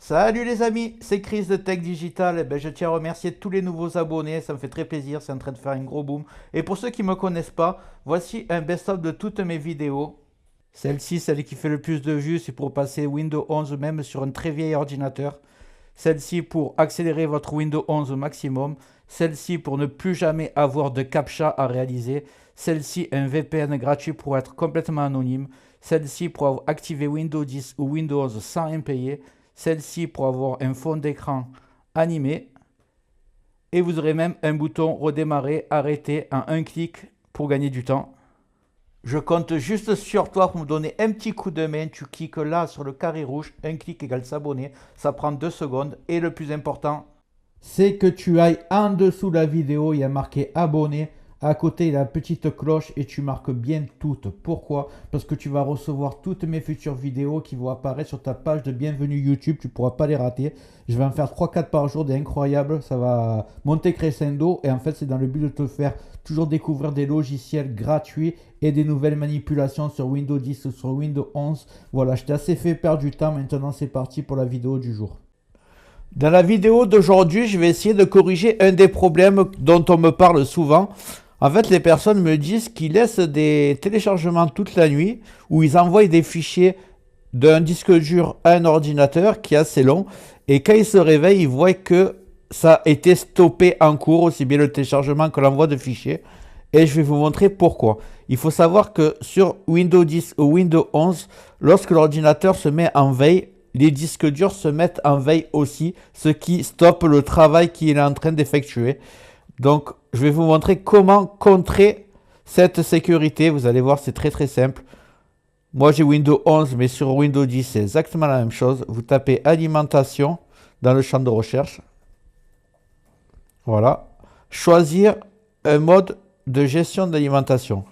Salut les amis, c'est Chris de Tech Digital. Je tiens à remercier tous les nouveaux abonnés, ça me fait très plaisir, c'est en train de faire un gros boom. Et pour ceux qui ne me connaissent pas, voici un best-of de toutes mes vidéos. Celle-ci, celle qui fait le plus de vues, c'est pour passer Windows 11 même sur un très vieil ordinateur. Celle-ci pour accélérer votre Windows 11 au maximum. Celle-ci pour ne plus jamais avoir de CAPTCHA à réaliser. Celle-ci, un VPN gratuit pour être complètement anonyme. Celle-ci pour activer Windows 10 ou Windows 11 sans impayer. Celle-ci pour avoir un fond d'écran animé. Et vous aurez même un bouton redémarrer, arrêter en un clic pour gagner du temps. Je compte juste sur toi pour me donner un petit coup de main. Tu cliques là sur le carré rouge, un clic égale s'abonner. Ça prend 2 secondes. Et le plus important, c'est que tu ailles en dessous de la vidéo, il y a marqué abonner. À côté, il y a la petite cloche et tu marques bien toutes. Pourquoi? Parce que tu vas recevoir toutes mes futures vidéos qui vont apparaître sur ta page de bienvenue YouTube. Tu ne pourras pas les rater. Je vais en faire 3-4 par jour, des incroyables. Ça va monter crescendo. Et en fait, c'est dans le but de te faire toujours découvrir des logiciels gratuits et des nouvelles manipulations sur Windows 10 ou sur Windows 11. Voilà, je t'ai assez fait perdre du temps. Maintenant, c'est parti pour la vidéo du jour. Dans la vidéo d'aujourd'hui, je vais essayer de corriger un des problèmes dont on me parle souvent. En fait, les personnes me disent qu'ils laissent des téléchargements toute la nuit où ils envoient des fichiers d'un disque dur à un ordinateur qui est assez long. Et quand ils se réveillent, ils voient que ça a été stoppé en cours, aussi bien le téléchargement que l'envoi de fichiers. Et je vais vous montrer pourquoi. Il faut savoir que sur Windows 10 ou Windows 11, lorsque l'ordinateur se met en veille, les disques durs se mettent en veille aussi, ce qui stoppe le travail qu'il est en train d'effectuer. Donc, je vais vous montrer comment contrer cette sécurité. Vous allez voir, c'est très très simple. Moi, j'ai Windows 11, mais sur Windows 10, c'est exactement la même chose. Vous tapez alimentation dans le champ de recherche. Voilà. Choisir un mode de gestion d'alimentation.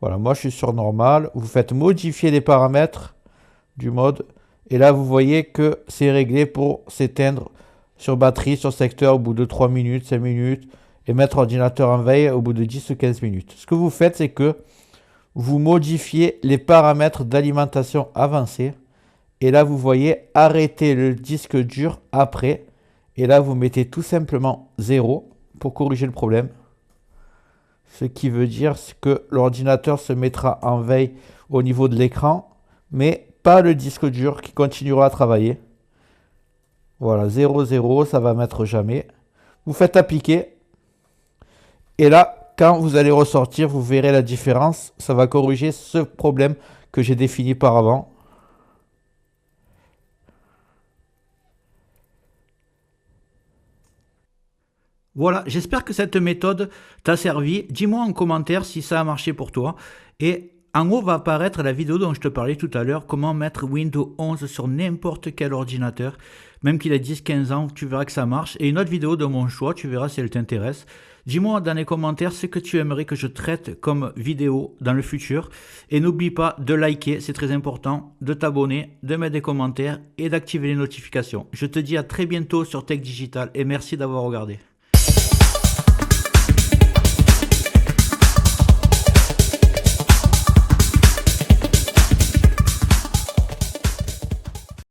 Voilà, moi je suis sur normal. Vous faites modifier les paramètres du mode. Et là, vous voyez que c'est réglé pour s'éteindre sur batterie, sur secteur au bout de 3 minutes, 5 minutes. Et mettre l'ordinateur en veille au bout de 10 ou 15 minutes. Ce que vous faites, c'est que vous modifiez les paramètres d'alimentation avancés. Et là, vous voyez arrêter le disque dur après. Et là, vous mettez tout simplement 0 pour corriger le problème. Ce qui veut dire que l'ordinateur se mettra en veille au niveau de l'écran, mais pas le disque dur qui continuera à travailler. Voilà, 0, 0, ça va mettre jamais. Vous faites appliquer. Et là, quand vous allez ressortir, vous verrez la différence. Ça va corriger ce problème que j'ai défini par avant. Voilà, j'espère que cette méthode t'a servi. Dis-moi en commentaire si ça a marché pour toi. Et en haut va apparaître la vidéo dont je te parlais tout à l'heure, comment mettre Windows 11 sur n'importe quel ordinateur. Même qu'il ait 10-15 ans, tu verras que ça marche. Et une autre vidéo de mon choix, tu verras si elle t'intéresse. Dis-moi dans les commentaires ce que tu aimerais que je traite comme vidéo dans le futur. Et n'oublie pas de liker, c'est très important, de t'abonner, de mettre des commentaires et d'activer les notifications. Je te dis à très bientôt sur Tech Digital et merci d'avoir regardé.